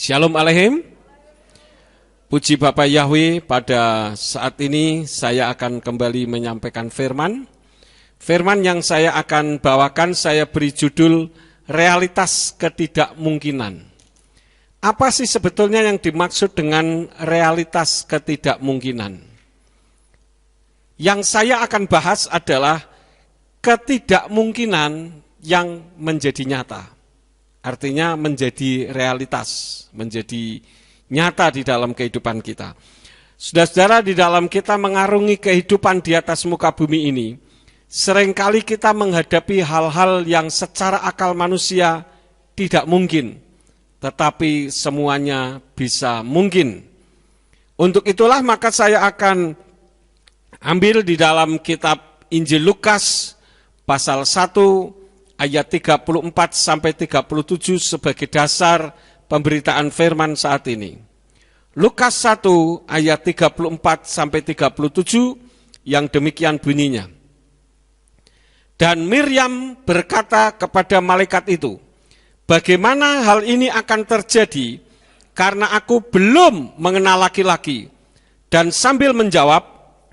Shalom Aleichem. Puji Bapa Yahweh, pada saat ini saya akan kembali menyampaikan firman. Firman yang saya akan bawakan saya beri judul realitas ketidakmungkinan. Apa sih sebetulnya yang dimaksud dengan realitas ketidakmungkinan? Yang saya akan bahas adalah ketidakmungkinan yang menjadi nyata. Artinya menjadi realitas, menjadi nyata di dalam kehidupan kita. Saudara-saudara, di dalam kita mengarungi kehidupan di atas muka bumi ini, seringkali kita menghadapi hal-hal yang secara akal manusia tidak mungkin, tetapi semuanya bisa mungkin. Untuk itulah maka saya akan ambil di dalam kitab Injil Lukas pasal 1 ayat 34 sampai 37 sebagai dasar pemberitaan firman saat ini. Lukas 1 ayat 34 sampai 37 yang demikian bunyinya. Dan Miriam berkata kepada malaikat itu, bagaimana hal ini akan terjadi karena aku belum mengenal laki-laki? Dan sambil menjawab,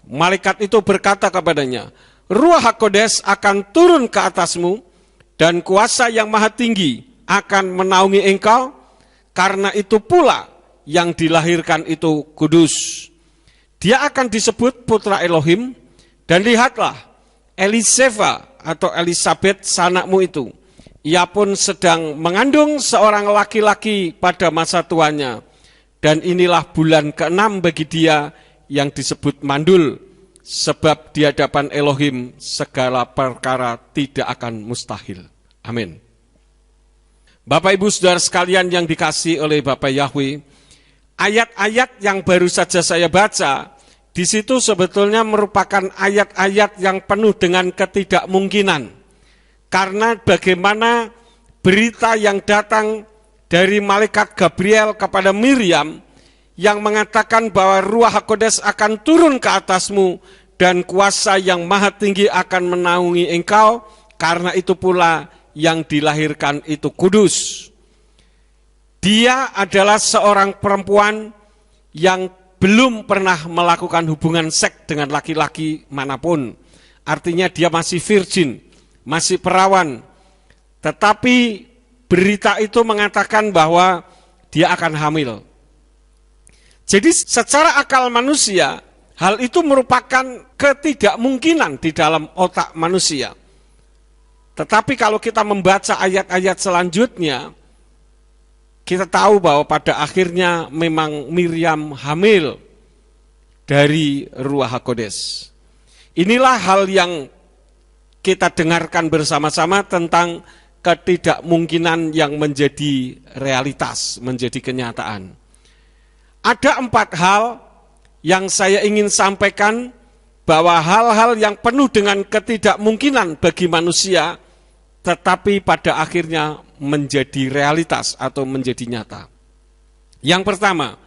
malaikat itu berkata kepadanya, Ruach HaKodes akan turun ke atasmu, dan kuasa yang maha tinggi akan menaungi engkau, karena itu pula yang dilahirkan itu kudus. Dia akan disebut putra Elohim, dan lihatlah, Eliseva atau Elisabet sanakmu itu, ia pun sedang mengandung seorang laki-laki pada masa tuanya, dan inilah bulan ke-6 bagi dia yang disebut mandul, sebab di hadapan Elohim segala perkara tidak akan mustahil. Amin. Bapak Ibu Saudara sekalian yang dikasihi oleh Bapak Yahweh, ayat-ayat yang baru saja saya baca, di situ sebetulnya merupakan ayat-ayat yang penuh dengan ketidakmungkinan. Karena bagaimana berita yang datang dari malaikat Gabriel kepada Miriam, yang mengatakan bahwa Ruach HaKodes akan turun ke atasmu dan kuasa yang maha tinggi akan menaungi engkau, karena itu pula yang dilahirkan itu kudus. Dia adalah seorang perempuan yang belum pernah melakukan hubungan seks dengan laki-laki manapun. Artinya dia masih virgin, masih perawan. Tetapi berita itu mengatakan bahwa dia akan hamil. Jadi secara akal manusia, hal itu merupakan ketidakmungkinan di dalam otak manusia. Tetapi kalau kita membaca ayat-ayat selanjutnya, kita tahu bahwa pada akhirnya memang Miriam hamil dari Ruach HaKodes. Inilah hal yang kita dengarkan bersama-sama tentang ketidakmungkinan yang menjadi realitas, menjadi kenyataan. Ada 4 hal yang saya ingin sampaikan, bahwa hal-hal yang penuh dengan ketidakmungkinan bagi manusia, tetapi pada akhirnya menjadi realitas atau menjadi nyata. Yang pertama,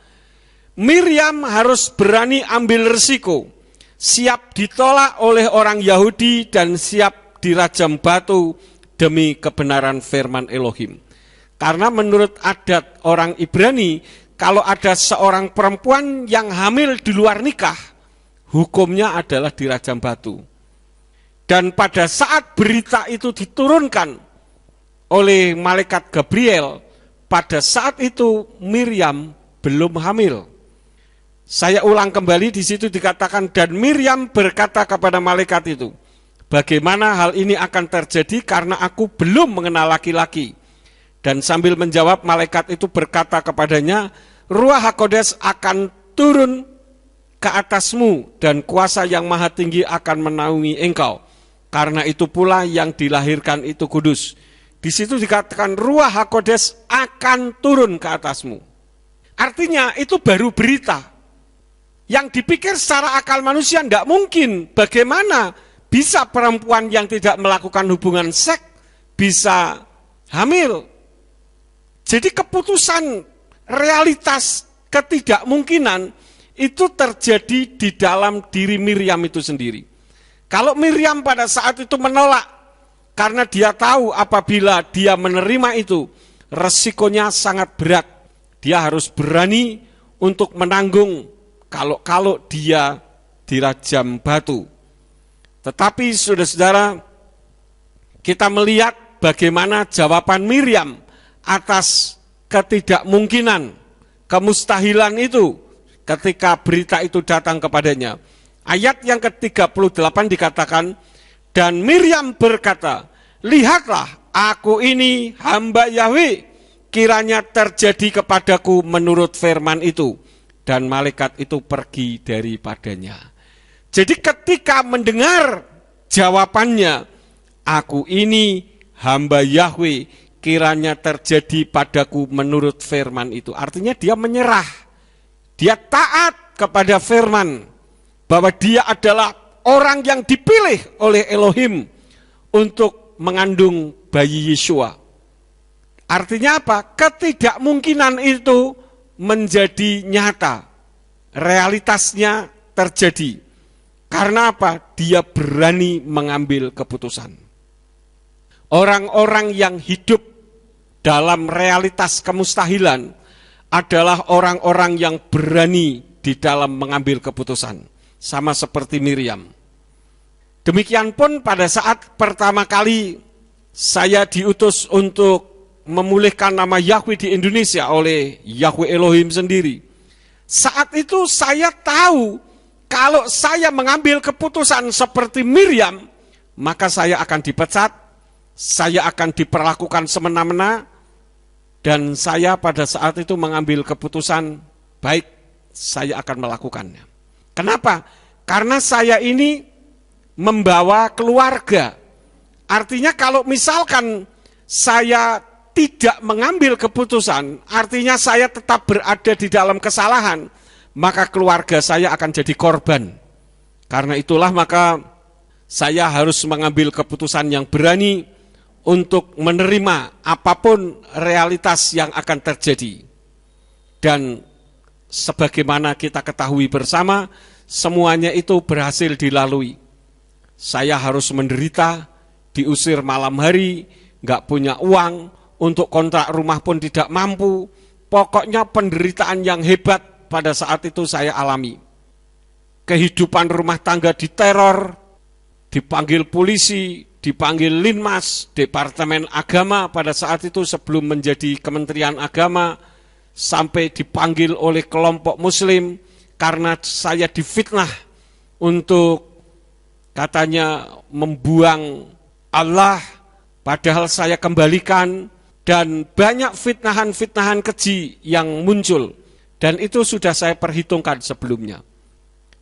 Miriam harus berani ambil risiko, siap ditolak oleh orang Yahudi dan siap dirajam batu demi kebenaran firman Elohim. Karena menurut adat orang Ibrani, kalau ada seorang perempuan yang hamil di luar nikah, hukumnya adalah dirajam batu. Dan pada saat berita itu diturunkan oleh malaikat Gabriel, pada saat itu Miriam belum hamil. Saya ulang kembali, di situ dikatakan, dan Miriam berkata kepada malaikat itu, bagaimana hal ini akan terjadi karena aku belum mengenal laki-laki. Dan sambil menjawab, malaikat itu berkata kepadanya, Ruach HaKodes akan turun ke atasmu dan kuasa yang maha tinggi akan menaungi engkau. Karena itu pula yang dilahirkan itu kudus. Di situ dikatakan Ruach HaKodes akan turun ke atasmu. Artinya itu baru berita. Yang dipikir secara akal manusia tidak mungkin. Bagaimana bisa perempuan yang tidak melakukan hubungan seks bisa hamil? Jadi keputusan realitas ketidakmungkinan itu terjadi di dalam diri Miriam itu sendiri. Kalau Miriam pada saat itu menolak, karena dia tahu apabila dia menerima itu, resikonya sangat berat. Dia harus berani untuk menanggung kalau dia dirajam batu. Tetapi saudara-saudara, kita melihat bagaimana jawaban Miriam atas ketidakmungkinan, kemustahilan itu ketika berita itu datang kepadanya. Ayat yang ke-38 dikatakan, dan Miriam berkata, lihatlah, aku ini hamba Yahwe, kiranya terjadi kepadaku menurut firman itu. Dan malaikat itu pergi daripadanya. Jadi ketika mendengar jawabannya, aku ini hamba Yahwe, kiranya terjadi padaku menurut firman itu. Artinya dia menyerah, dia taat kepada firman, bahwa dia adalah orang yang dipilih oleh Elohim untuk mengandung bayi Yeshua. Artinya apa? Ketidakmungkinan itu menjadi nyata, realitasnya terjadi. Karena apa? Dia berani mengambil keputusan. Orang-orang yang hidup dalam realitas kemustahilan adalah orang-orang yang berani di dalam mengambil keputusan. Sama seperti Miriam. Demikian pun pada saat pertama kali saya diutus untuk memulihkan nama Yahwe di Indonesia oleh Yahwe Elohim sendiri. Saat itu saya tahu kalau saya mengambil keputusan seperti Miriam, maka saya akan dipecat, saya akan diperlakukan semena-mena, dan saya pada saat itu mengambil keputusan, baik, saya akan melakukannya. Kenapa? Karena saya ini membawa keluarga. Artinya kalau misalkan saya tidak mengambil keputusan, artinya saya tetap berada di dalam kesalahan, maka keluarga saya akan jadi korban. Karena itulah maka saya harus mengambil keputusan yang berani untuk menerima apapun realitas yang akan terjadi. Dan sebagaimana kita ketahui bersama, semuanya itu berhasil dilalui. Saya harus menderita, diusir malam hari, nggak punya uang, untuk kontrak rumah pun tidak mampu. Pokoknya penderitaan yang hebat pada saat itu saya alami. Kehidupan rumah tangga diteror, dipanggil polisi, dipanggil Linmas, Departemen Agama pada saat itu sebelum menjadi Kementerian Agama, sampai dipanggil oleh kelompok muslim karena saya difitnah untuk katanya membuang Allah, padahal saya kembalikan, dan banyak fitnahan-fitnahan keji yang muncul, dan itu sudah saya perhitungkan sebelumnya.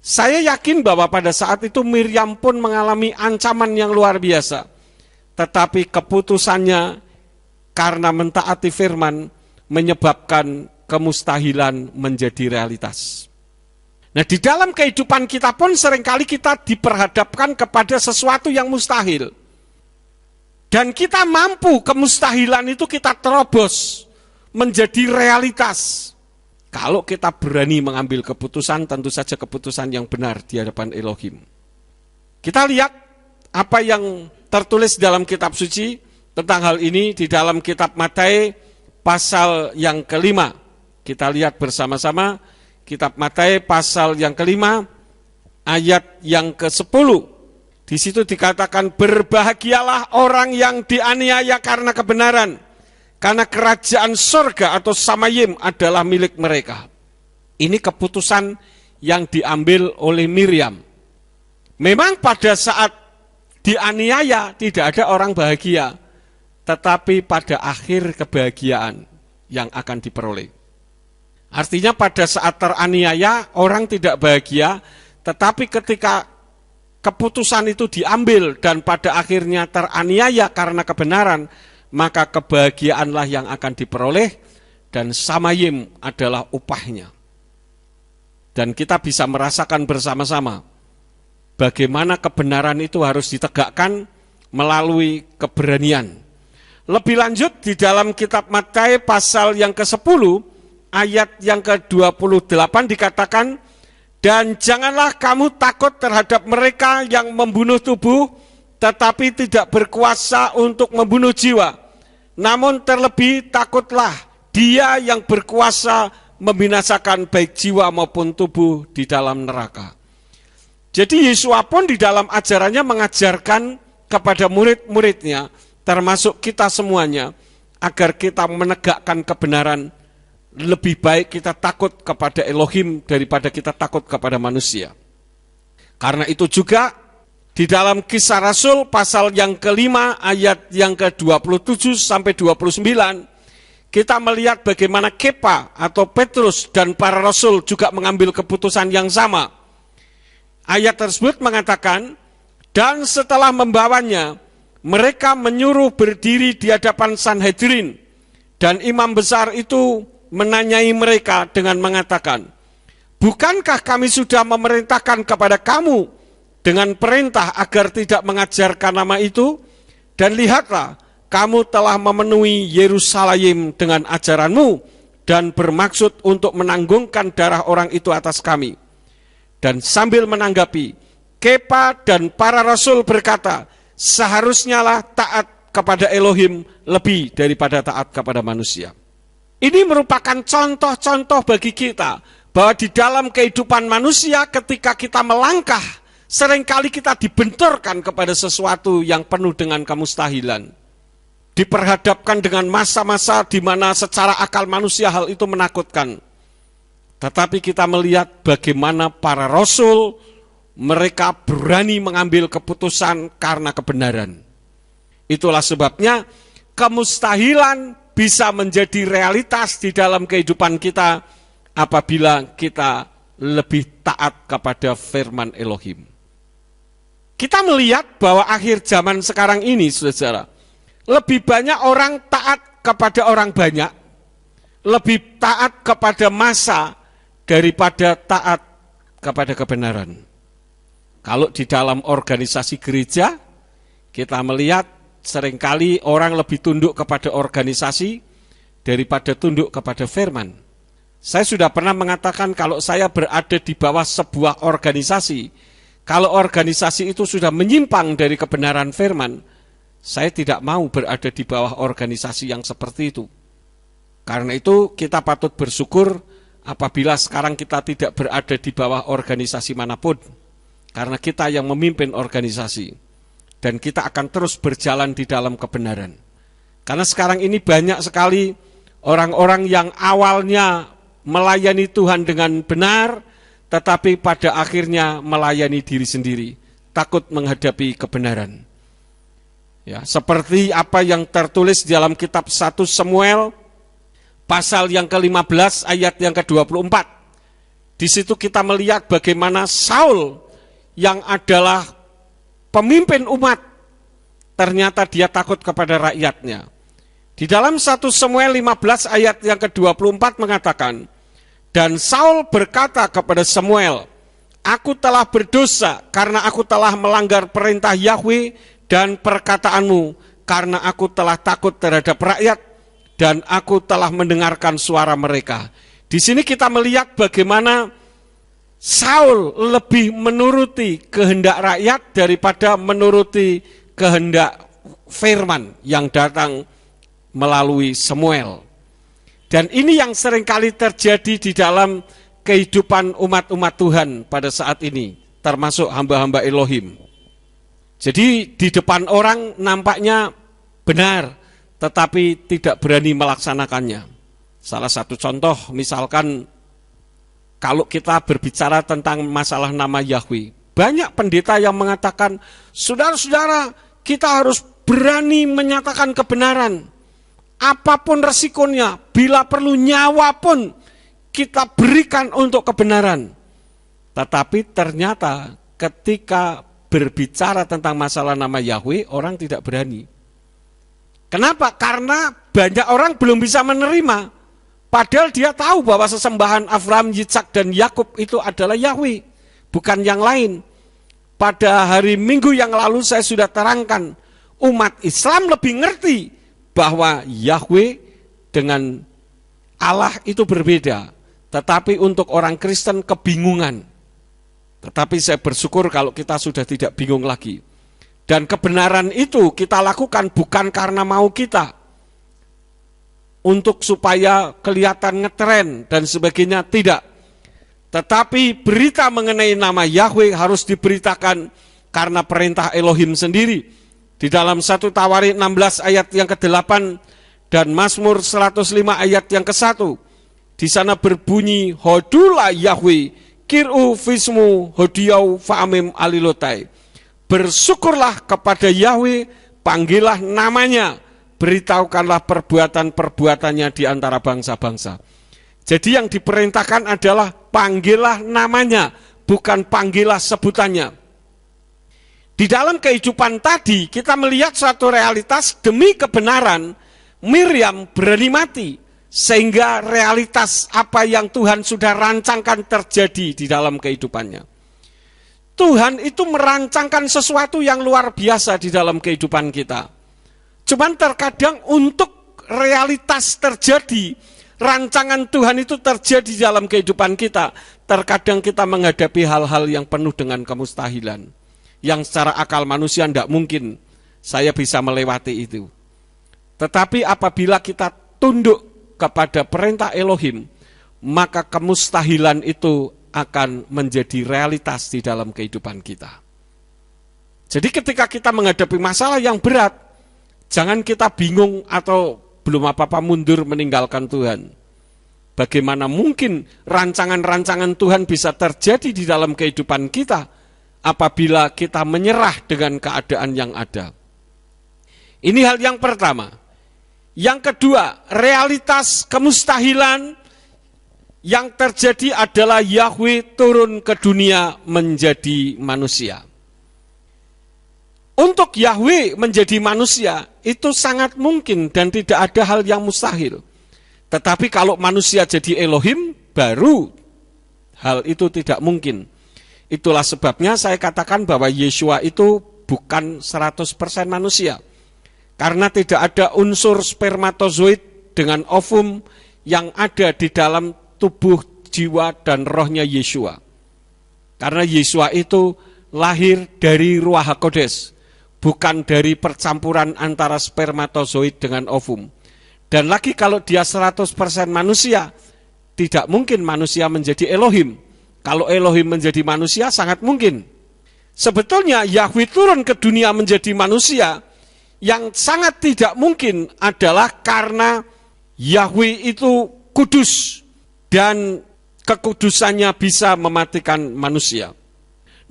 Saya yakin bahwa pada saat itu Miriam pun mengalami ancaman yang luar biasa, tetapi keputusannya karena mentaati firman menyebabkan kemustahilan menjadi realitas. Nah, di dalam kehidupan kita pun seringkali kita diperhadapkan kepada sesuatu yang mustahil. Dan kita mampu kemustahilan itu kita terobos menjadi realitas. Kalau kita berani mengambil keputusan, tentu saja keputusan yang benar di hadapan Elohim. Kita lihat apa yang tertulis dalam kitab suci tentang hal ini di dalam kitab Matius pasal yang kelima. Kita lihat bersama-sama kitab Matius pasal yang kelima ayat yang ke-10. Di situ dikatakan, berbahagialah orang yang dianiaya karena kebenaran, karena kerajaan surga atau samayim adalah milik mereka. Ini keputusan yang diambil oleh Miriam. Memang pada saat dianiaya tidak ada orang bahagia, tetapi pada akhir kebahagiaan yang akan diperoleh. Artinya pada saat teraniaya orang tidak bahagia, tetapi ketika keputusan itu diambil dan pada akhirnya teraniaya karena kebenaran, maka kebahagiaanlah yang akan diperoleh dan samayim adalah upahnya. Dan kita bisa merasakan bersama-sama bagaimana kebenaran itu harus ditegakkan melalui keberanian. Lebih lanjut di dalam kitab Matius pasal yang ke-10 ayat yang ke-28 dikatakan, dan janganlah kamu takut terhadap mereka yang membunuh tubuh, tetapi tidak berkuasa untuk membunuh jiwa. Namun terlebih takutlah Dia yang berkuasa membinasakan baik jiwa maupun tubuh di dalam neraka. Jadi Yesua pun di dalam ajarannya mengajarkan kepada murid-muridnya, termasuk kita semuanya, agar kita menegakkan kebenaran. Lebih baik kita takut kepada Elohim daripada kita takut kepada manusia. Karena itu juga di dalam Kisah Rasul pasal yang kelima ayat yang ke-27 sampai 29, kita melihat bagaimana Kepa atau Petrus dan para rasul juga mengambil keputusan yang sama. Ayat tersebut mengatakan, dan setelah membawanya, mereka menyuruh berdiri di hadapan Sanhedrin, dan imam besar itu menanyai mereka dengan mengatakan, bukankah kami sudah memerintahkan kepada kamu dengan perintah agar tidak mengajarkan nama itu? Dan lihatlah, kamu telah memenuhi Yerusalem dengan ajaranmu dan bermaksud untuk menanggungkan darah orang itu atas kami. Dan sambil menanggapi, Kepa dan para rasul berkata, seharusnya lah taat kepada Elohim lebih daripada taat kepada manusia. Ini merupakan contoh-contoh bagi kita bahwa di dalam kehidupan manusia ketika kita melangkah, seringkali kita dibenturkan kepada sesuatu yang penuh dengan kemustahilan. Diperhadapkan dengan masa-masa di mana secara akal manusia hal itu menakutkan. Tetapi kita melihat bagaimana para rasul, mereka berani mengambil keputusan karena kebenaran. Itulah sebabnya kemustahilan bisa menjadi realitas di dalam kehidupan kita apabila kita lebih taat kepada firman Elohim. Kita melihat bahwa akhir zaman sekarang ini, saudara, lebih banyak orang taat kepada orang banyak, lebih taat kepada massa daripada taat kepada kebenaran. Kalau di dalam organisasi gereja, kita melihat seringkali orang lebih tunduk kepada organisasi daripada tunduk kepada firman. Saya sudah pernah mengatakan kalau saya berada di bawah sebuah organisasi, kalau organisasi itu sudah menyimpang dari kebenaran firman, saya tidak mau berada di bawah organisasi yang seperti itu. Karena itu kita patut bersyukur apabila sekarang kita tidak berada di bawah organisasi manapun. Karena kita yang memimpin organisasi. Dan kita akan terus berjalan di dalam kebenaran. Karena sekarang ini banyak sekali orang-orang yang awalnya melayani Tuhan dengan benar, tetapi pada akhirnya melayani diri sendiri, takut menghadapi kebenaran. Ya, seperti apa yang tertulis di dalam kitab 1 Samuel, pasal yang ke-15 ayat yang ke-24. Di situ kita melihat bagaimana Saul yang adalah pemimpin umat, ternyata dia takut kepada rakyatnya. Di dalam 1 Samuel 15 ayat yang ke-24 mengatakan, dan Saul berkata kepada Samuel, aku telah berdosa karena aku telah melanggar perintah Yahweh dan perkataanmu, karena aku telah takut terhadap rakyat dan aku telah mendengarkan suara mereka. Di sini kita melihat bagaimana Saul lebih menuruti kehendak rakyat daripada menuruti kehendak firman yang datang melalui Samuel. Dan ini yang seringkali terjadi di dalam kehidupan umat-umat Tuhan pada saat ini, termasuk hamba-hamba Elohim. Jadi di depan orang nampaknya benar, tetapi tidak berani melaksanakannya. Salah satu contoh misalkan kalau kita berbicara tentang masalah nama Yahweh, banyak pendeta yang mengatakan, saudara-saudara, kita harus berani menyatakan kebenaran. Apapun resikonya, bila perlu nyawa pun kita berikan untuk kebenaran. Tetapi ternyata ketika berbicara tentang masalah nama Yahweh, orang tidak berani. Kenapa? Karena banyak orang belum bisa menerima. Padahal dia tahu bahwa sesembahan Abraham, Yitzhak, dan Yakub itu adalah Yahweh, bukan yang lain. Pada hari Minggu yang lalu saya sudah terangkan, umat Islam lebih ngerti bahwa Yahweh dengan Allah itu berbeda. Tetapi untuk orang Kristen kebingungan. Tetapi saya bersyukur kalau kita sudah tidak bingung lagi. Dan kebenaran itu kita lakukan bukan karena mau kita, untuk supaya kelihatan ngetren dan sebagainya, tidak. Tetapi berita mengenai nama Yahweh harus diberitakan karena perintah Elohim sendiri. Di dalam 1 Tawarik 16 ayat yang ke-8 dan Mazmur 105 ayat yang ke-1. Di sana berbunyi, Hodula Yahweh, Kir'u Fismu Hodiau Fa'amim Alilotai. Bersyukurlah kepada Yahweh, panggillah namanya, beritahukanlah perbuatan-perbuatannya di antara bangsa-bangsa. Jadi yang diperintahkan adalah panggillah namanya, bukan panggillah sebutannya. Di dalam kehidupan tadi kita melihat suatu realitas demi kebenaran Miriam berani mati. Sehingga realitas apa yang Tuhan sudah rancangkan terjadi di dalam kehidupannya. Tuhan itu merancangkan sesuatu yang luar biasa di dalam kehidupan kita. Cuman terkadang untuk realitas terjadi, rancangan Tuhan itu terjadi di dalam kehidupan kita, terkadang kita menghadapi hal-hal yang penuh dengan kemustahilan. Yang secara akal manusia tidak mungkin saya bisa melewati itu. Tetapi apabila kita tunduk kepada perintah Elohim, maka kemustahilan itu akan menjadi realitas di dalam kehidupan kita. Jadi ketika kita menghadapi masalah yang berat, jangan kita bingung atau belum apa-apa mundur meninggalkan Tuhan. Bagaimana mungkin rancangan-rancangan Tuhan bisa terjadi di dalam kehidupan kita apabila kita menyerah dengan keadaan yang ada. Ini hal yang pertama. Yang kedua, realitas kemustahilan yang terjadi adalah Yahweh turun ke dunia menjadi manusia. Untuk Yahweh menjadi manusia itu sangat mungkin dan tidak ada hal yang mustahil. Tetapi kalau manusia jadi Elohim, baru hal itu tidak mungkin. Itulah sebabnya saya katakan bahwa Yeshua itu bukan 100% manusia. Karena tidak ada unsur spermatozoid dengan ovum yang ada di dalam tubuh, jiwa, dan rohnya Yeshua. Karena Yeshua itu lahir dari Ruach HaKodes, bukan dari percampuran antara spermatozoid dengan ovum. Dan lagi kalau dia 100% manusia, tidak mungkin manusia menjadi Elohim. Kalau Elohim menjadi manusia sangat mungkin. Sebetulnya Yahweh turun ke dunia menjadi manusia, yang sangat tidak mungkin adalah karena Yahweh itu kudus dan kekudusannya bisa mematikan manusia.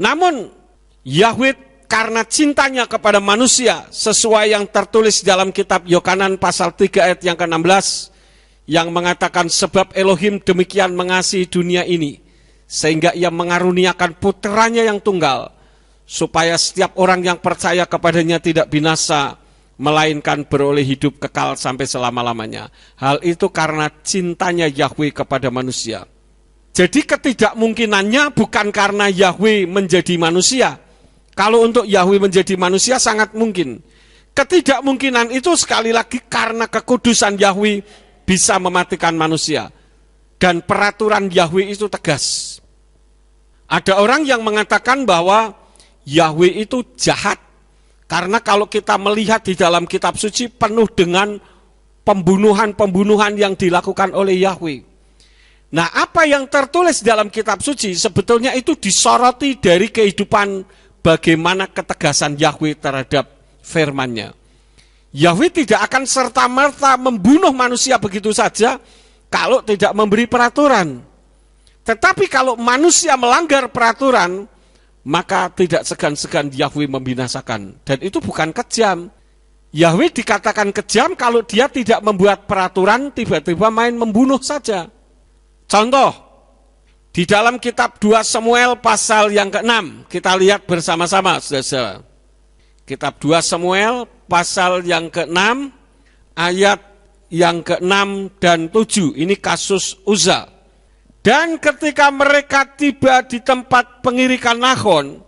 Namun Yahweh karena cintanya kepada manusia sesuai yang tertulis dalam kitab Yohanan pasal 3 ayat yang ke-16 yang mengatakan sebab Elohim demikian mengasihi dunia ini sehingga ia mengaruniakan putranya yang tunggal supaya setiap orang yang percaya kepadanya tidak binasa, melainkan beroleh hidup kekal sampai selama-lamanya. Hal itu karena cintanya Yahweh kepada manusia. Jadi ketidakmungkinannya bukan karena Yahweh menjadi manusia. Kalau untuk Yahweh menjadi manusia sangat mungkin. Ketidakmungkinan itu sekali lagi karena kekudusan Yahweh bisa mematikan manusia. Dan peraturan Yahweh itu tegas. Ada orang yang mengatakan bahwa Yahweh itu jahat, karena kalau kita melihat di dalam kitab suci penuh dengan pembunuhan-pembunuhan yang dilakukan oleh Yahweh. Nah, apa yang tertulis dalam kitab suci sebetulnya itu disoroti dari kehidupan bagaimana ketegasan Yahweh terhadap firman-Nya. Yahweh tidak akan serta-merta membunuh manusia begitu saja kalau tidak memberi peraturan. Tetapi kalau manusia melanggar peraturan, maka tidak segan-segan Yahweh membinasakan. Dan itu bukan kejam. Yahweh dikatakan kejam kalau dia tidak membuat peraturan, tiba-tiba main membunuh saja. Contoh, di dalam kitab 2 Samuel pasal yang ke-6, kita lihat bersama-sama, saudara. Kitab 2 Samuel pasal yang ke-6, ayat yang ke-6 dan 7, ini kasus Uza. Dan ketika mereka tiba di tempat pengirikan Nahon,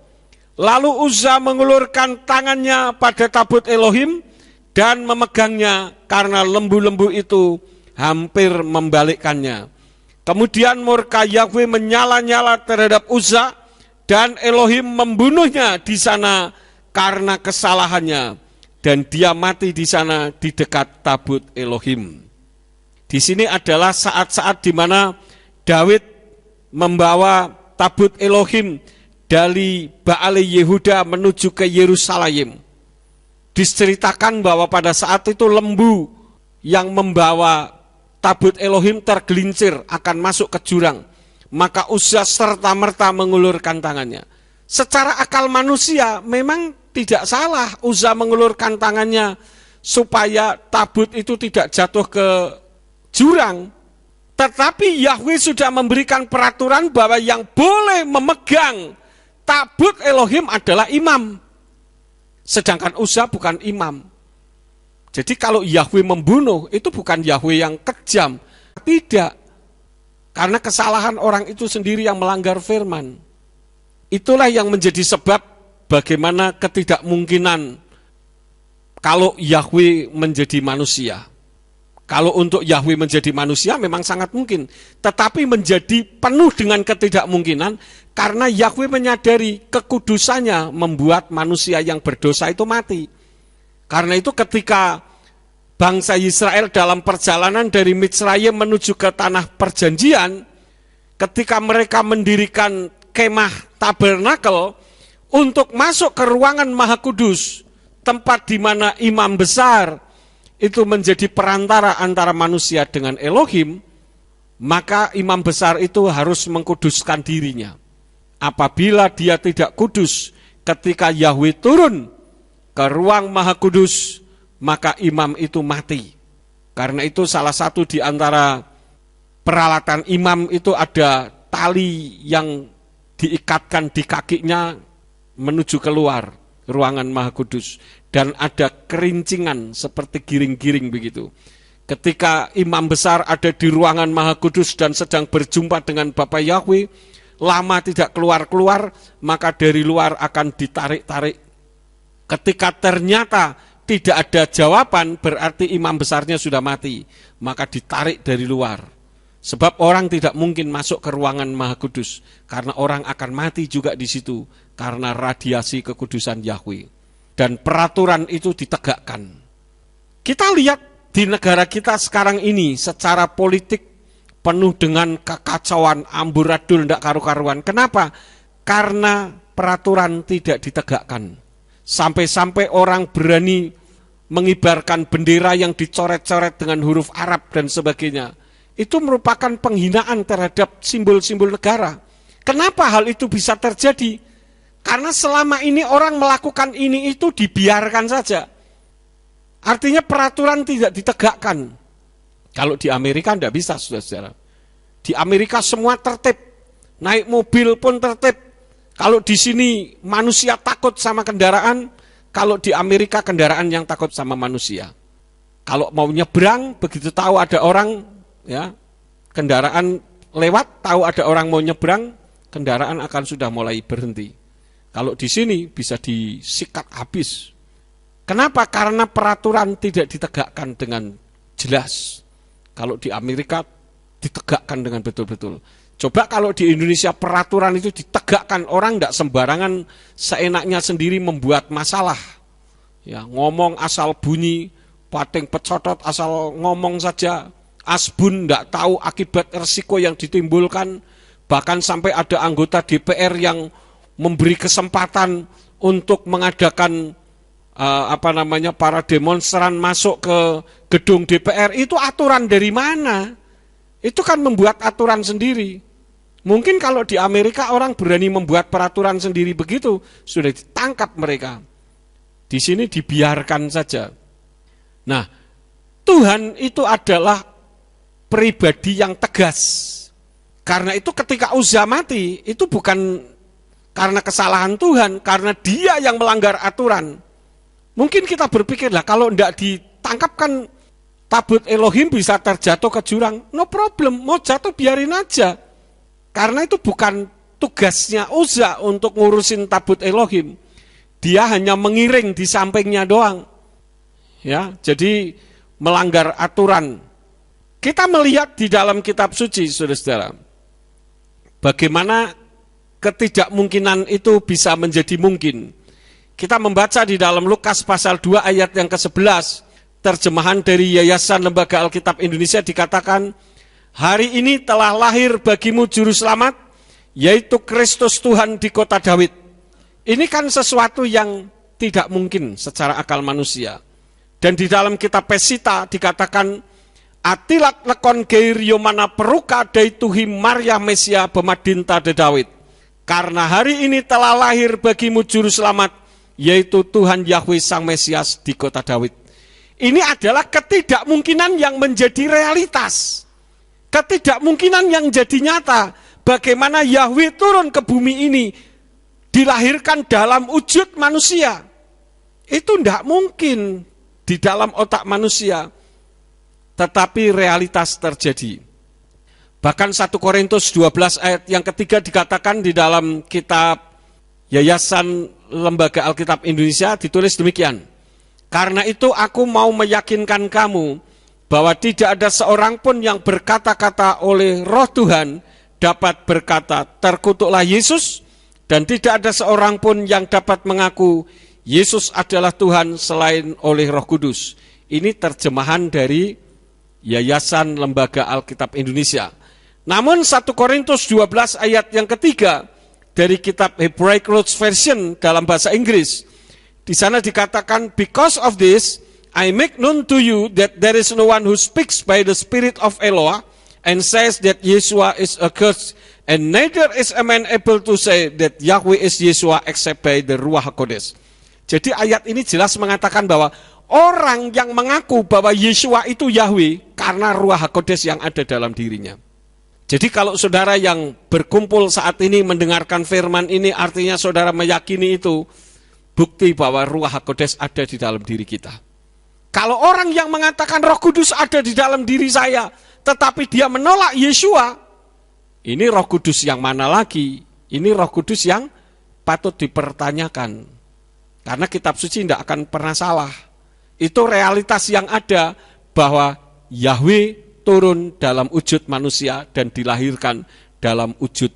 lalu Uza mengulurkan tangannya pada tabut Elohim dan memegangnya karena lembu-lembu itu hampir membalikkannya. Kemudian murka Yahweh menyala-nyala terhadap Uza dan Elohim membunuhnya di sana karena kesalahannya dan dia mati di sana di dekat tabut Elohim. Di sini adalah saat-saat di mana Daud membawa tabut Elohim dari Baale Yehuda menuju ke Yerusalem. Diceritakan bahwa pada saat itu lembu yang membawa tabut Elohim tergelincir akan masuk ke jurang. Maka Uzza serta-merta mengulurkan tangannya. Secara akal manusia memang tidak salah Uzza mengulurkan tangannya supaya tabut itu tidak jatuh ke jurang. Tetapi Yahweh sudah memberikan peraturan bahwa yang boleh memegang tabut Elohim adalah imam. Sedangkan Uzza bukan imam. Jadi kalau Yahweh membunuh, itu bukan Yahweh yang kejam. Tidak. Karena kesalahan orang itu sendiri yang melanggar firman. Itulah yang menjadi sebab bagaimana ketidakmungkinan kalau Yahweh menjadi manusia. Kalau untuk Yahweh menjadi manusia memang sangat mungkin. Tetapi menjadi penuh dengan ketidakmungkinan karena Yahweh menyadari kekudusannya membuat manusia yang berdosa itu mati. Karena itu ketika bangsa Israel dalam perjalanan dari Mitsrayim menuju ke tanah perjanjian, ketika mereka mendirikan kemah tabernakel untuk masuk ke ruangan Maha Kudus, tempat di mana imam besar itu menjadi perantara antara manusia dengan Elohim, maka imam besar itu harus mengkuduskan dirinya. Apabila dia tidak kudus ketika Yahweh turun ke ruang Maha Kudus, maka imam itu mati. Karena itu salah satu di antara peralatan imam itu ada tali yang diikatkan di kakinya menuju keluar ruangan Maha Kudus. Dan ada kerincingan seperti giring-giring begitu. Ketika imam besar ada di ruangan Maha Kudus dan sedang berjumpa dengan Bapa Yahweh, lama tidak keluar-keluar, maka dari luar akan ditarik-tarik. Ketika ternyata tidak ada jawaban, berarti imam besarnya sudah mati. Maka ditarik dari luar. Sebab orang tidak mungkin masuk ke ruangan Maha Kudus. Karena orang akan mati juga di situ. Karena radiasi kekudusan Yahweh. Dan peraturan itu ditegakkan. Kita lihat di negara kita sekarang ini secara politik penuh dengan kekacauan, amburadul, tidak karu-karuan. Kenapa? Karena peraturan tidak ditegakkan. Sampai-sampai orang berani mengibarkan bendera yang dicoret-coret dengan huruf Arab dan sebagainya. Itu merupakan penghinaan terhadap simbol-simbol negara. Kenapa hal itu bisa terjadi? Karena selama ini orang melakukan ini itu dibiarkan saja. Artinya peraturan tidak ditegakkan. Kalau di Amerika tidak bisa, saudara-saudara. Di Amerika semua tertib. Naik mobil pun tertib. Kalau di sini manusia takut sama kendaraan, kalau di Amerika kendaraan yang takut sama manusia. Kalau mau nyebrang, begitu tahu ada orang, ya, kendaraan lewat, tahu ada orang mau nyebrang, kendaraan akan sudah mulai berhenti. Kalau di sini bisa disikat habis. Kenapa? Karena peraturan tidak ditegakkan dengan jelas. Kalau di Amerika ditegakkan dengan betul-betul. Coba kalau di Indonesia peraturan itu ditegakkan, orang tidak sembarangan seenaknya sendiri membuat masalah. Ya, ngomong asal bunyi, pating pecotot asal ngomong saja, asbun tidak tahu akibat resiko yang ditimbulkan. Bahkan sampai ada anggota DPR yang memberi kesempatan untuk mengadakan para demonstran masuk ke gedung DPR. Itu aturan dari mana? Itu kan membuat aturan sendiri. Mungkin kalau di Amerika orang berani membuat peraturan sendiri begitu, sudah ditangkap mereka. Di sini dibiarkan saja. Nah, Tuhan itu adalah pribadi yang tegas. Karena itu ketika Uzza mati, itu bukan karena kesalahan Tuhan, karena dia yang melanggar aturan. Mungkin kita berpikirlah kalau tidak ditangkapkan tabut Elohim bisa terjatuh ke jurang. No problem, mau jatuh biarin aja. Karena itu bukan tugasnya Uzza untuk ngurusin tabut Elohim. Dia hanya mengiring di sampingnya doang. Ya, jadi melanggar aturan. Kita melihat di dalam kitab suci, saudara-saudara, bagaimana ketidakmungkinan itu bisa menjadi mungkin. Kita membaca di dalam Lukas pasal 2 ayat yang ke-11. terjemahan dari Yayasan Lembaga Alkitab Indonesia dikatakan, hari ini telah lahir bagimu juru selamat, yaitu Kristus Tuhan di kota Daud. Ini kan sesuatu yang tidak mungkin secara akal manusia. Dan di dalam kitab Pesita dikatakan, atilat lekon geir yomana peruka daituhi Maria Mesia bemadinta de Daud. Karena hari ini telah lahir bagimu juru selamat, yaitu Tuhan Yahweh Sang Mesias di kota Daud. Ini adalah ketidakmungkinan yang menjadi realitas. Ketidakmungkinan yang jadi nyata. Bagaimana Yahweh turun ke bumi ini, dilahirkan dalam wujud manusia. Itu tidak mungkin di dalam otak manusia. Tetapi realitas terjadi. Bahkan 1 Korintus 12 ayat yang ketiga dikatakan di dalam kitab Yayasan Lembaga Alkitab Indonesia ditulis demikian. Karena itu aku mau meyakinkan kamu bahwa tidak ada seorang pun yang berkata-kata oleh Roh Tuhan dapat berkata terkutuklah Yesus, dan tidak ada seorang pun yang dapat mengaku Yesus adalah Tuhan selain oleh Roh Kudus. Ini terjemahan dari Yayasan Lembaga Alkitab Indonesia. Namun 1 Korintus 12 ayat yang ketiga dari kitab Hebraic Roots Version dalam bahasa Inggris, di sana dikatakan, because of this, I make known to you that there is no one who speaks by the Spirit of Eloah and says that Yeshua is accursed, and neither is a man able to say that Yahweh is Yeshua except by the Ruach HaKodesh. Jadi ayat ini jelas mengatakan bahwa orang yang mengaku bahwa Yeshua itu Yahweh karena Ruach HaKodesh yang ada dalam dirinya. Jadi kalau saudara yang berkumpul saat ini mendengarkan firman ini, artinya saudara meyakini itu bukti bahwa Ruach HaKodesh ada di dalam diri kita. Kalau orang yang mengatakan Roh Kudus ada di dalam diri saya, tetapi dia menolak Yeshua, ini Roh Kudus yang mana lagi? Ini Roh Kudus yang patut dipertanyakan. Karena kitab suci tidak akan pernah salah. Itu realitas yang ada bahwa Yahweh turun dalam wujud manusia dan dilahirkan dalam wujud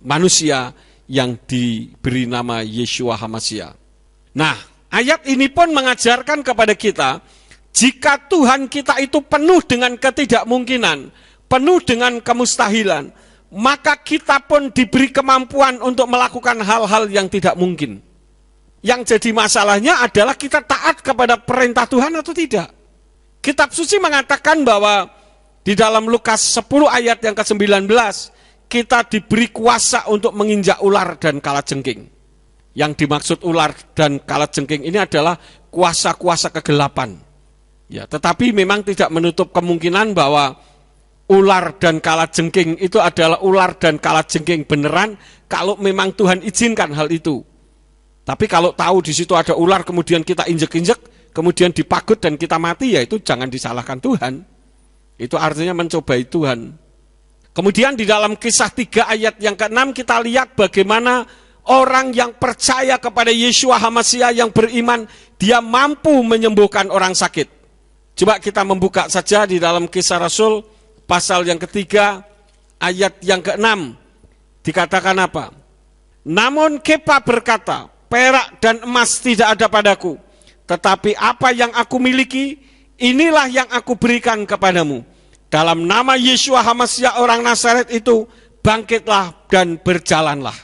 manusia yang diberi nama Yeshua HaMashiach. Nah, ayat ini pun mengajarkan kepada kita, jika Tuhan kita itu penuh dengan ketidakmungkinan, penuh dengan kemustahilan, maka kita pun diberi kemampuan untuk melakukan hal-hal yang tidak mungkin. Yang jadi masalahnya adalah kita taat kepada perintah Tuhan atau tidak. Kitab suci mengatakan bahwa di dalam Lukas 10 ayat yang ke-19, kita diberi kuasa untuk menginjak ular dan kalajengking. Yang dimaksud ular dan kalajengking ini adalah kuasa-kuasa kegelapan. Ya, tetapi memang tidak menutup kemungkinan bahwa ular dan kalajengking itu adalah ular dan kalajengking beneran kalau memang Tuhan izinkan hal itu. Tapi kalau tahu di situ ada ular kemudian kita injek-injek, kemudian dipagut dan kita mati, ya itu jangan disalahkan Tuhan. Itu artinya mencobai Tuhan. Kemudian di dalam Kisah 3 ayat yang ke-6 kita lihat bagaimana orang yang percaya kepada Yeshua HaMashiach yang beriman, dia mampu menyembuhkan orang sakit. Coba kita membuka saja di dalam Kisah Rasul pasal yang ketiga ayat yang ke-6. Dikatakan apa? Namun Kepa berkata, perak dan emas tidak ada padaku, tetapi apa yang aku miliki, inilah yang aku berikan kepadamu. Dalam nama Yeshua HaMashiach orang Nazaret itu, bangkitlah dan berjalanlah.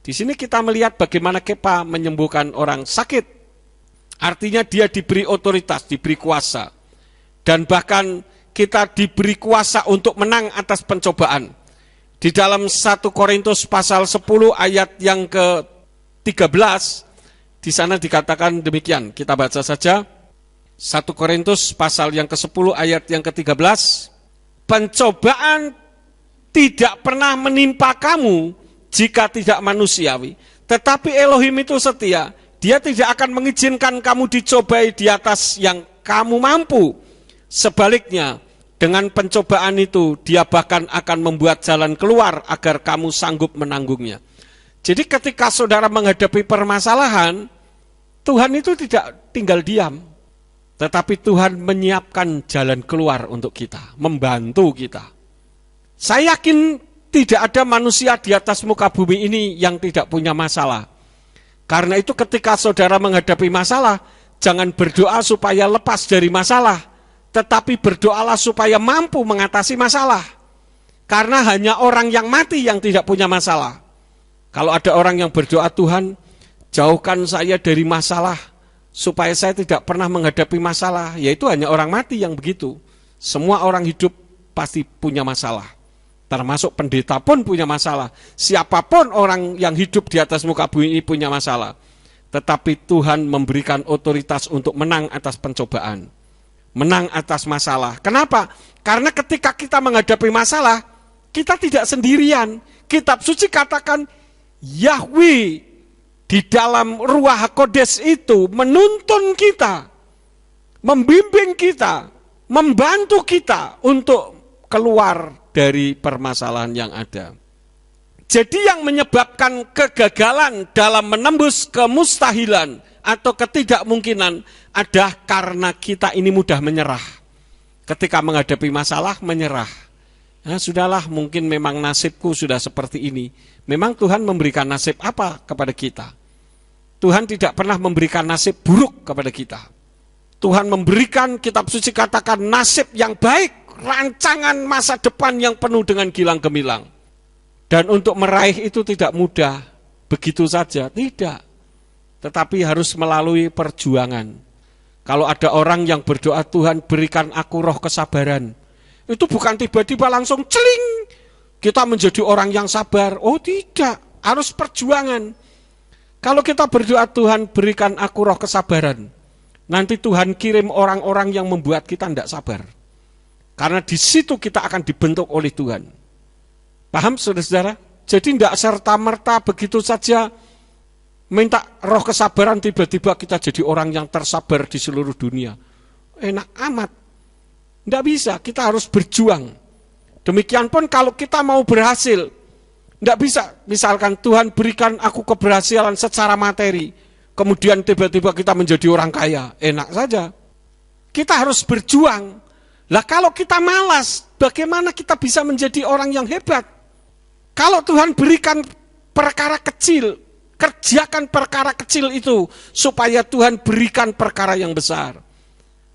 Di sini kita melihat bagaimana Kepa menyembuhkan orang sakit. Artinya dia diberi otoritas, diberi kuasa. Dan bahkan kita diberi kuasa untuk menang atas pencobaan. Di dalam 1 Korintus pasal 10 ayat yang ke-13, di sana dikatakan demikian. Kita baca saja. 1 Korintus pasal yang ke-10 ayat yang ke-13. Pencobaan tidak pernah menimpa kamu jika tidak manusiawi. Tetapi Elohim itu setia. Dia tidak akan mengizinkan kamu dicobai di atas yang kamu mampu. Sebaliknya, dengan pencobaan itu, dia bahkan akan membuat jalan keluar agar kamu sanggup menanggungnya. Jadi ketika saudara menghadapi permasalahan, Tuhan itu tidak tinggal diam. Tetapi Tuhan menyiapkan jalan keluar untuk kita, membantu kita. Saya yakin tidak ada manusia di atas muka bumi ini yang tidak punya masalah. Karena itu ketika saudara menghadapi masalah, jangan berdoa supaya lepas dari masalah, tetapi berdoalah supaya mampu mengatasi masalah. Karena hanya orang yang mati yang tidak punya masalah. Kalau ada orang yang berdoa, Tuhan, jauhkan saya dari masalah, supaya saya tidak pernah menghadapi masalah, yaitu hanya orang mati yang begitu. Semua orang hidup pasti punya masalah. Termasuk pendeta pun punya masalah. Siapapun orang yang hidup di atas muka bumi ini punya masalah. Tetapi Tuhan memberikan otoritas untuk menang atas pencobaan. Menang atas masalah. Kenapa? Karena ketika kita menghadapi masalah, kita tidak sendirian. Kitab suci katakan, Yahweh di dalam Ruach HaKodes itu menuntun kita, membimbing kita, membantu kita untuk keluar dari permasalahan yang ada. Jadi yang menyebabkan kegagalan dalam menembus kemustahilan atau ketidakmungkinan adalah karena kita ini mudah menyerah. Ketika menghadapi masalah, menyerah. Nah, sudahlah, mungkin memang nasibku sudah seperti ini. Memang Tuhan memberikan nasib apa kepada kita? Tuhan tidak pernah memberikan nasib buruk kepada kita. Tuhan memberikan, kitab suci katakan, nasib yang baik, rancangan masa depan yang penuh dengan gilang gemilang. Dan untuk meraih itu tidak mudah, begitu saja, tidak. Tetapi harus melalui perjuangan. Kalau ada orang yang berdoa, Tuhan berikan aku roh kesabaran, itu bukan tiba-tiba langsung celing, kita menjadi orang yang sabar. Oh tidak, harus perjuangan. Kalau kita berdoa, Tuhan berikan aku roh kesabaran, nanti Tuhan kirim orang-orang yang membuat kita tidak sabar. Karena di situ kita akan dibentuk oleh Tuhan. Paham saudara-saudara? Jadi tidak serta-merta begitu saja minta roh kesabaran tiba-tiba kita jadi orang yang tersabar di seluruh dunia. Enak amat. Tidak bisa, kita harus berjuang. Demikian pun kalau kita mau berhasil, tidak bisa. Misalkan Tuhan berikan aku keberhasilan secara materi, kemudian tiba-tiba kita menjadi orang kaya. Enak saja. Kita harus berjuang. Lah kalau kita malas, bagaimana kita bisa menjadi orang yang hebat? Kalau Tuhan berikan perkara kecil, kerjakan perkara kecil itu, supaya Tuhan berikan perkara yang besar.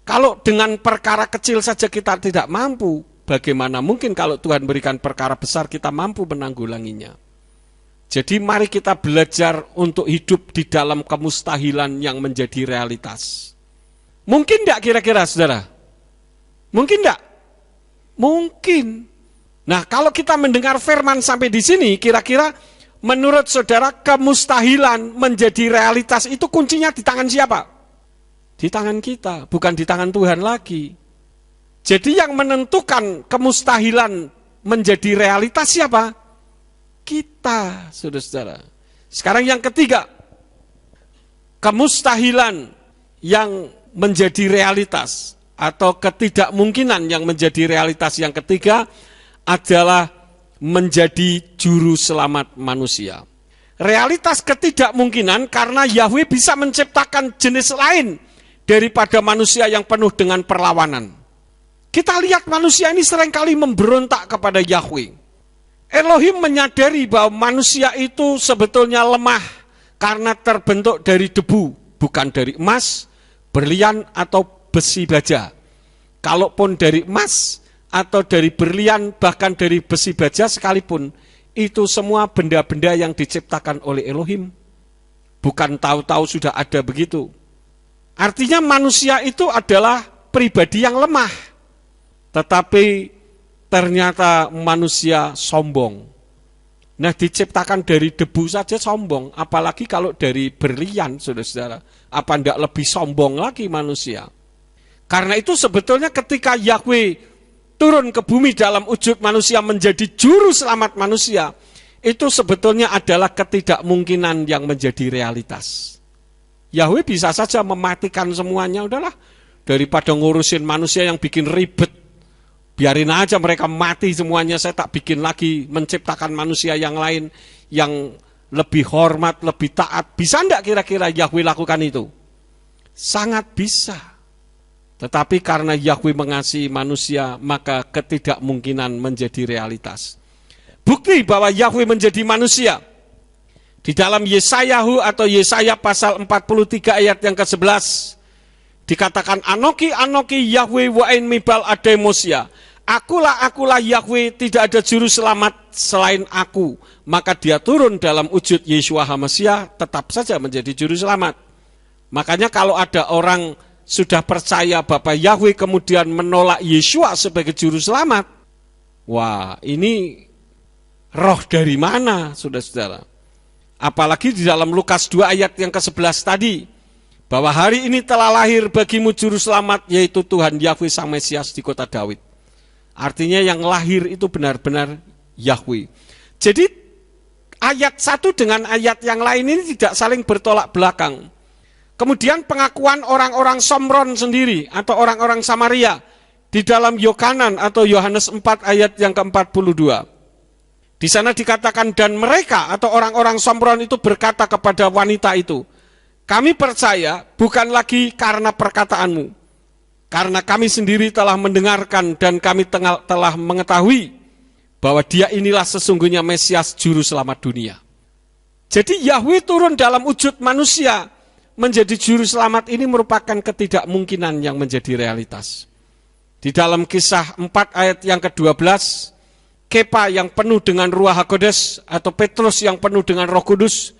Kalau dengan perkara kecil saja kita tidak mampu, bagaimana mungkin kalau Tuhan berikan perkara besar kita mampu menanggulanginya. Jadi mari kita belajar untuk hidup di dalam kemustahilan yang menjadi realitas. Mungkin tidak kira-kira saudara? Mungkin tidak? Mungkin. Nah kalau kita mendengar firman sampai di sini, kira-kira menurut saudara kemustahilan menjadi realitas itu kuncinya di tangan siapa? Di tangan kita, bukan di tangan Tuhan lagi. Jadi yang menentukan kemustahilan menjadi realitas siapa? Kita, saudara-saudara. Sekarang yang ketiga, kemustahilan yang menjadi realitas atau ketidakmungkinan yang menjadi realitas yang ketiga adalah menjadi juru selamat manusia. Realitas ketidakmungkinan karena Yahweh bisa menciptakan jenis lain daripada manusia yang penuh dengan perlawanan. Kita lihat manusia ini seringkali memberontak kepada Yahweh. Elohim menyadari bahwa manusia itu sebetulnya lemah karena terbentuk dari debu, bukan dari emas, berlian atau besi baja. Kalaupun dari emas atau dari berlian, bahkan dari besi baja sekalipun, itu semua benda-benda yang diciptakan oleh Elohim. Bukan tahu-tahu sudah ada begitu. Artinya manusia itu adalah pribadi yang lemah. Tetapi ternyata manusia sombong. Nah diciptakan dari debu saja sombong. Apalagi kalau dari berlian, saudara-saudara. Apa tidak lebih sombong lagi manusia? Karena itu sebetulnya ketika Yahweh turun ke bumi dalam wujud manusia menjadi juru selamat manusia, itu sebetulnya adalah ketidakmungkinan yang menjadi realitas. Yahweh bisa saja mematikan semuanya, udahlah. Daripada ngurusin manusia yang bikin ribet, biarin aja mereka mati semuanya, saya tak bikin lagi menciptakan manusia yang lain, yang lebih hormat, lebih taat. Bisa enggak kira-kira Yahweh lakukan itu? Sangat bisa. Tetapi karena Yahweh mengasihi manusia, maka ketidakmungkinan menjadi realitas. Bukti bahwa Yahweh menjadi manusia. Di dalam Yesayahu atau Yesaya pasal 43 ayat yang ke-11, Dikatakan Anoki Yahweh wa'in mibal ademosia. Akulah Yahweh, tidak ada juru selamat selain aku. Maka dia turun dalam wujud Yeshua HaMashiach, tetap saja menjadi juru selamat. Makanya kalau ada orang sudah percaya Bapa Yahweh kemudian menolak Yeshua sebagai juru selamat, wah ini roh dari mana, saudara-saudara? Apalagi di dalam Lukas 2 ayat yang ke-11 tadi, bahwa hari ini telah lahir bagimu juru selamat, yaitu Tuhan Yahweh Sang Mesias di kota Daud. Artinya yang lahir itu benar-benar Yahweh. Jadi ayat satu dengan ayat yang lain ini tidak saling bertolak belakang. Kemudian pengakuan orang-orang Somron sendiri atau orang-orang Samaria di dalam Yohanan atau Yohanes 4 ayat yang ke-42. Di sana dikatakan, dan mereka atau orang-orang Somron itu berkata kepada wanita itu, kami percaya bukan lagi karena perkataanmu, karena kami sendiri telah mendengarkan dan kami telah mengetahui bahwa dia inilah sesungguhnya Mesias juru selamat dunia. Jadi Yahweh turun dalam wujud manusia menjadi juru selamat ini merupakan ketidakmungkinan yang menjadi realitas. Di dalam Kisah 4 ayat yang ke-12, Kepa yang penuh dengan Ruach HaKodes atau Petrus yang penuh dengan Roh Kudus,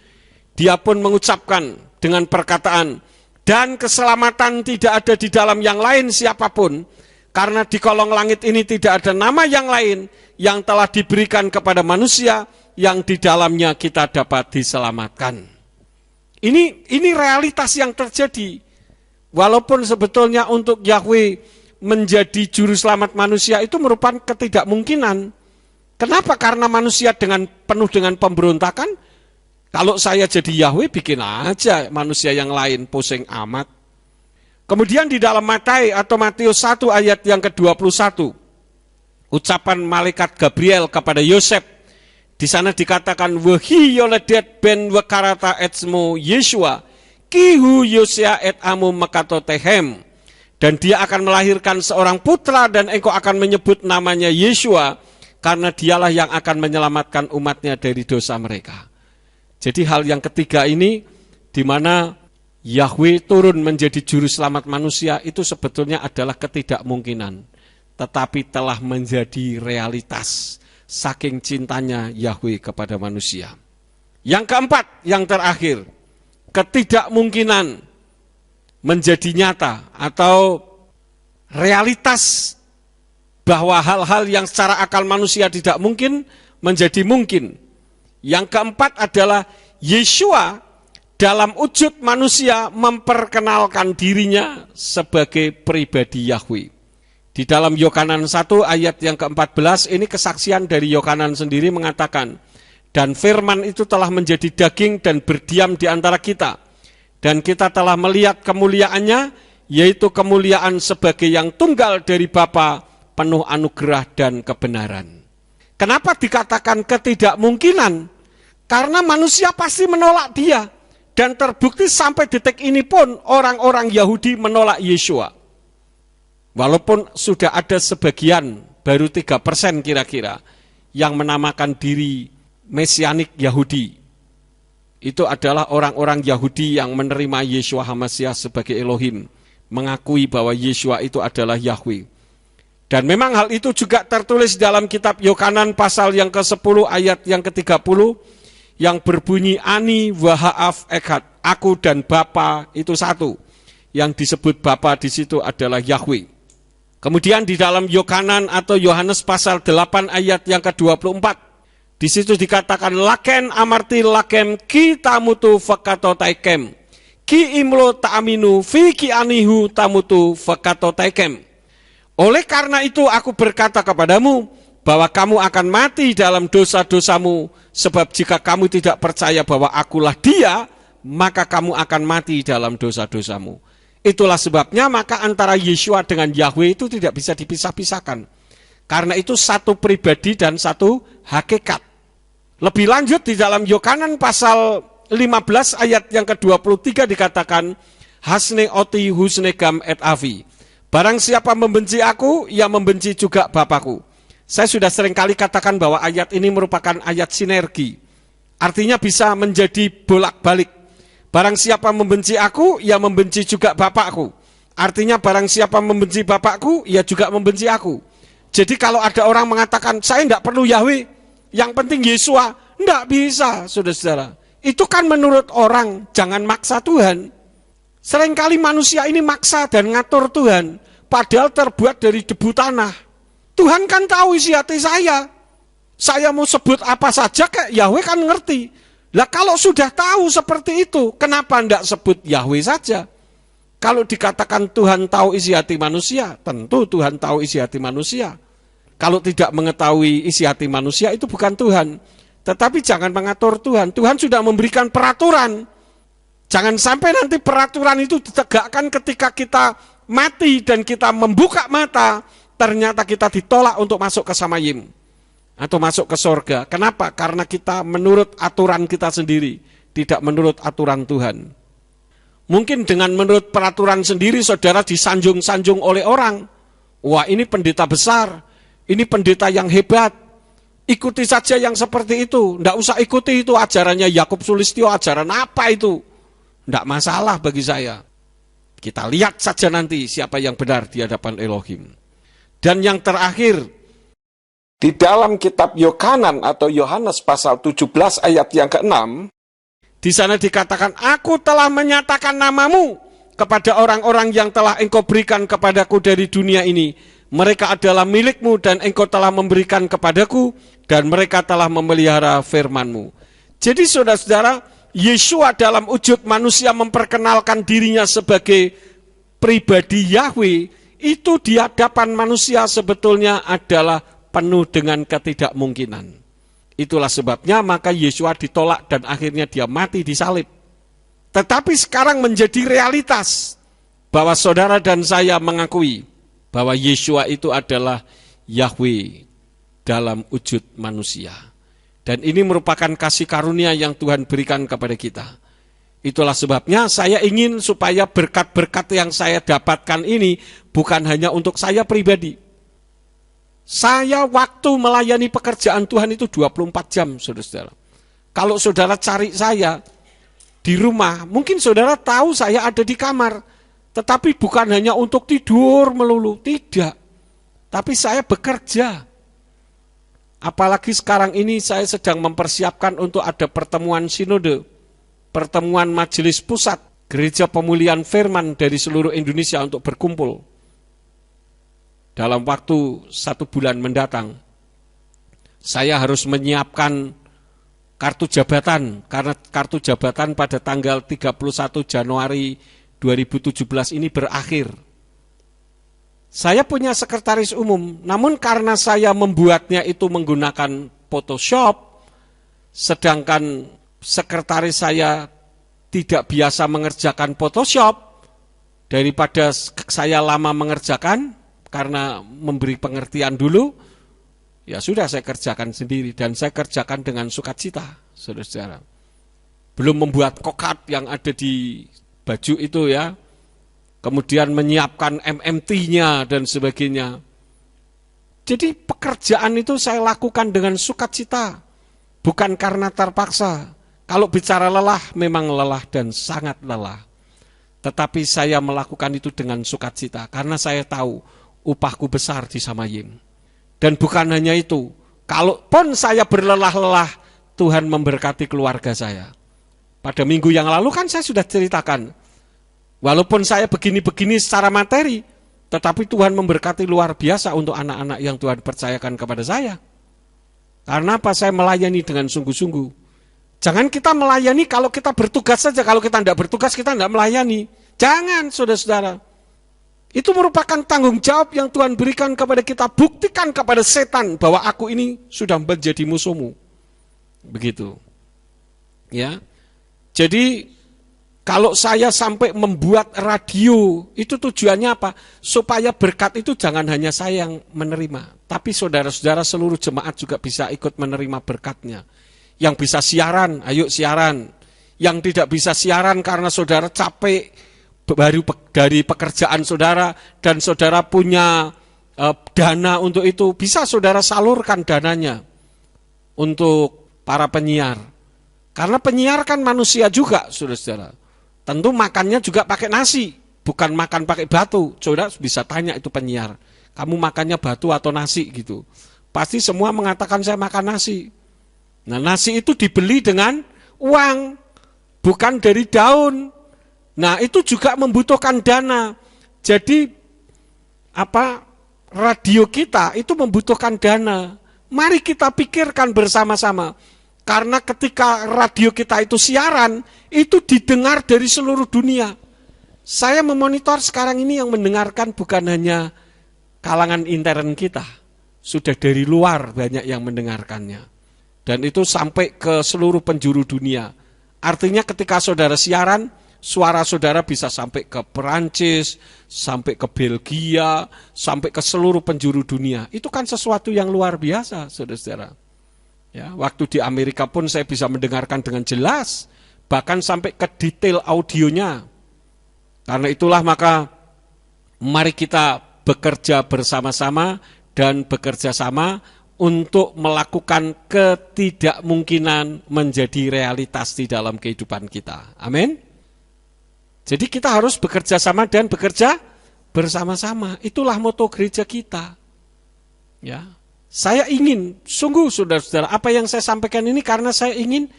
dia pun mengucapkan dengan perkataan, dan keselamatan tidak ada di dalam yang lain siapapun, karena di kolong langit ini tidak ada nama yang lain yang telah diberikan kepada manusia yang di dalamnya kita dapat diselamatkan. Ini realitas yang terjadi. Walaupun sebetulnya untuk Yahweh menjadi juru selamat manusia itu merupakan ketidakmungkinan. Kenapa? Karena manusia penuh dengan pemberontakan. Kalau saya jadi Yahweh, bikin aja manusia yang lain, pusing amat. Kemudian di dalam Matius 1 ayat yang ke-21, ucapan malaikat Gabriel kepada Yosef, di sana dikatakan, Wahi yoledet ben wakarata etsmo Yeshua, kihu Yosia et amu mekato tehem. Dan dia akan melahirkan seorang putra dan engkau akan menyebut namanya Yeshua, karena dialah yang akan menyelamatkan umatnya dari dosa mereka. Jadi hal yang ketiga ini, di mana Yahweh turun menjadi juru selamat manusia, itu sebetulnya adalah ketidakmungkinan. Tetapi telah menjadi realitas, saking cintanya Yahweh kepada manusia. Yang keempat, yang terakhir, ketidakmungkinan menjadi nyata, atau realitas bahwa hal-hal yang secara akal manusia tidak mungkin, menjadi mungkin. Yang keempat adalah Yeshua dalam wujud manusia memperkenalkan dirinya sebagai pribadi Yahweh. Di dalam Yohanan 1 ayat yang ke-14 ini kesaksian dari Yohanan sendiri mengatakan, dan firman itu telah menjadi daging dan berdiam di antara kita. Dan kita telah melihat kemuliaannya, yaitu kemuliaan sebagai yang tunggal dari Bapa, penuh anugerah dan kebenaran. Kenapa dikatakan ketidakmungkinan? Karena manusia pasti menolak dia. Dan terbukti sampai detik ini pun orang-orang Yahudi menolak Yeshua. Walaupun sudah ada sebagian, baru 3% kira-kira, yang menamakan diri Mesianik Yahudi. Itu adalah orang-orang Yahudi yang menerima Yeshua HaMashiach sebagai Elohim. Mengakui bahwa Yeshua itu adalah Yahweh. Dan memang hal itu juga tertulis dalam kitab Yohanan pasal yang ke-10 ayat yang ke-30 yang berbunyi Ani Waha'af Echad, aku dan Bapa itu satu. Yang disebut Bapa di situ adalah Yahweh. Kemudian di dalam Yohanan atau Yohanes pasal 8 ayat yang ke-24, di situ dikatakan laken amarti lakem ki tamutu fakato taikem, ki imlo ta'aminu fi ki anihu tamutu fakato taikem. Oleh karena itu aku berkata kepadamu bahwa kamu akan mati dalam dosa-dosamu, sebab jika kamu tidak percaya bahwa akulah dia, maka kamu akan mati dalam dosa-dosamu. Itulah sebabnya maka antara Yeshua dengan Yahweh itu tidak bisa dipisah-pisahkan. Karena itu satu pribadi dan satu hakikat. Lebih lanjut di dalam Yohanan pasal 15 ayat yang ke-23 dikatakan hasne oti husne gam et avi. Barang siapa membenci aku, ia membenci juga Bapakku. Saya sudah sering kali katakan bahwa ayat ini merupakan ayat sinergi. Artinya bisa menjadi bolak-balik. Barang siapa membenci aku, ia membenci juga Bapakku. Artinya barang siapa membenci bapakku, ia juga membenci aku. Jadi kalau ada orang mengatakan, saya tidak perlu Yahweh, yang penting Yesua, tidak bisa, saudara-saudara. Itu kan menurut orang, jangan maksa Tuhan. Seringkali manusia ini maksa dan ngatur Tuhan, padahal terbuat dari debu tanah. Tuhan kan tahu isi hati saya. Saya mau sebut apa saja, kayak Yahweh kan ngerti. Lah kalau sudah tahu seperti itu, kenapa tidak sebut Yahweh saja? Kalau dikatakan Tuhan tahu isi hati manusia, tentu Tuhan tahu isi hati manusia. Kalau tidak mengetahui isi hati manusia, itu bukan Tuhan. Tetapi jangan mengatur Tuhan. Tuhan sudah memberikan peraturan. Jangan sampai nanti peraturan itu ditegakkan ketika kita mati dan kita membuka mata, ternyata kita ditolak untuk masuk ke Samayim atau masuk ke sorga. Kenapa? Karena kita menurut aturan kita sendiri, tidak menurut aturan Tuhan. Mungkin dengan menurut peraturan sendiri saudara disanjung-sanjung oleh orang. Wah, ini pendeta besar, ini pendeta yang hebat. Ikuti saja yang seperti itu. Tidak usah ikuti itu ajarannya Yakub Sulistyo, ajaran apa itu? Tidak masalah bagi saya. Kita lihat saja nanti siapa yang benar di hadapan Elohim. Dan yang terakhir, di dalam kitab Yohanan atau Yohanes pasal 17 ayat yang ke-6, di sana dikatakan, aku telah menyatakan namamu kepada orang-orang yang telah engkau berikan kepadaku dari dunia ini. Mereka adalah milikmu dan engkau telah memberikan kepadaku dan mereka telah memelihara firmanmu. Jadi saudara-saudara, Yesua dalam wujud manusia memperkenalkan dirinya sebagai pribadi Yahweh, itu di hadapan manusia sebetulnya adalah penuh dengan ketidakmungkinan. Itulah sebabnya maka Yesua ditolak dan akhirnya dia mati disalib. Tetapi sekarang menjadi realitas bahwa saudara dan saya mengakui bahwa Yesua itu adalah Yahweh dalam wujud manusia. Dan ini merupakan kasih karunia yang Tuhan berikan kepada kita. Itulah sebabnya saya ingin supaya berkat-berkat yang saya dapatkan ini bukan hanya untuk saya pribadi. Saya waktu melayani pekerjaan Tuhan itu 24 jam, saudara-saudara. Kalau saudara cari saya di rumah, mungkin saudara tahu saya ada di kamar. Tetapi bukan hanya untuk tidur melulu, tidak. Tapi saya bekerja. Apalagi sekarang ini saya sedang mempersiapkan untuk ada pertemuan sinode, pertemuan majelis pusat, gereja pemulihan firman dari seluruh Indonesia untuk berkumpul. Dalam waktu 1 bulan mendatang, saya harus menyiapkan kartu jabatan, karena kartu jabatan pada tanggal 31 Januari 2017 ini berakhir. Saya punya sekretaris umum, namun karena saya membuatnya itu menggunakan Photoshop, sedangkan sekretaris saya tidak biasa mengerjakan Photoshop, daripada saya lama mengerjakan, karena memberi pengertian dulu, ya sudah saya kerjakan sendiri. Dan saya kerjakan dengan sukacita, saudara-saudara. Belum membuat kokat yang ada di baju itu ya. Kemudian menyiapkan MMT-nya dan sebagainya. Jadi pekerjaan itu saya lakukan dengan sukacita. Bukan karena terpaksa. Kalau bicara lelah, memang lelah dan sangat lelah. Tetapi saya melakukan itu dengan sukacita. Karena saya tahu upahku besar di Samayim. Dan bukan hanya itu, kalaupun saya berlelah-lelah, Tuhan memberkati keluarga saya. Pada minggu yang lalu kan saya sudah ceritakan, walaupun saya begini-begini secara materi, tetapi Tuhan memberkati luar biasa untuk anak-anak yang Tuhan percayakan kepada saya. Karena apa? Saya melayani dengan sungguh-sungguh. Jangan kita melayani kalau kita bertugas saja, kalau kita tidak bertugas kita tidak melayani. Jangan, saudara-saudara. Itu merupakan tanggung jawab yang Tuhan berikan kepada kita. Buktikan kepada setan bahwa aku ini sudah menjadi musuhmu. Begitu. Ya. Jadi kalau saya sampai membuat radio, itu tujuannya apa? Supaya berkat itu jangan hanya saya yang menerima, tapi saudara-saudara seluruh jemaat juga bisa ikut menerima berkatnya. Yang bisa siaran, ayo siaran. Yang tidak bisa siaran karena saudara capek baru dari pekerjaan saudara dan saudara punya dana untuk itu, bisa saudara salurkan dananya untuk para penyiar. Karena penyiar kan manusia juga, saudara-saudara. Tentu makannya juga pakai nasi, bukan makan pakai batu. Saudara bisa tanya itu penyiar, kamu makannya batu atau nasi gitu. Pasti semua mengatakan saya makan nasi. Nah, nasi itu dibeli dengan uang, bukan dari daun. Nah, itu juga membutuhkan dana. Jadi radio kita itu membutuhkan dana. Mari kita pikirkan bersama-sama. Karena ketika radio kita itu siaran, itu didengar dari seluruh dunia. Saya memonitor sekarang ini yang mendengarkan bukan hanya kalangan intern kita. Sudah dari luar banyak yang mendengarkannya. Dan itu sampai ke seluruh penjuru dunia. Artinya ketika saudara siaran, suara saudara bisa sampai ke Perancis, sampai ke Belgia, sampai ke seluruh penjuru dunia. Itu kan sesuatu yang luar biasa, saudara-saudara. Ya, waktu di Amerika pun saya bisa mendengarkan dengan jelas, bahkan sampai ke detail audionya. Karena itulah maka mari kita bekerja bersama-sama dan bekerja sama untuk melakukan ketidakmungkinan menjadi realitas di dalam kehidupan kita. Amin. Jadi kita harus bekerja sama dan bekerja bersama-sama. Itulah moto gereja kita. Ya. Saya ingin, sungguh saudara-saudara, apa yang saya sampaikan ini karena saya ingin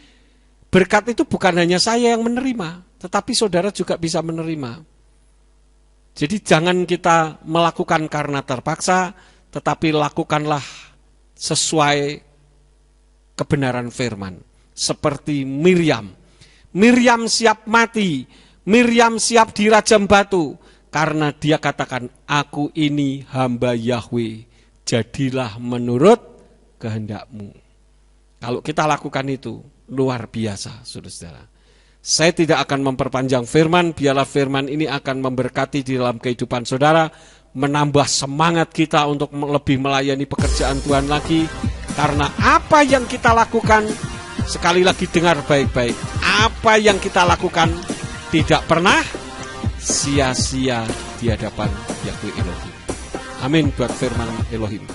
berkat itu bukan hanya saya yang menerima, tetapi saudara juga bisa menerima. Jadi jangan kita melakukan karena terpaksa, tetapi lakukanlah sesuai kebenaran firman. Seperti Miriam. Miriam siap mati, Miriam siap dirajam batu, karena dia katakan, aku ini hamba Yahweh. Jadilah menurut kehendakmu. Kalau kita lakukan itu, luar biasa, saudara-saudara. Saya tidak akan memperpanjang firman, biarlah firman ini akan memberkati di dalam kehidupan saudara, menambah semangat kita untuk lebih melayani pekerjaan Tuhan lagi. Karena apa yang kita lakukan, sekali lagi dengar baik-baik, apa yang kita lakukan tidak pernah sia-sia di hadapan Yahweh Elohim. Amin buat firman Elohim.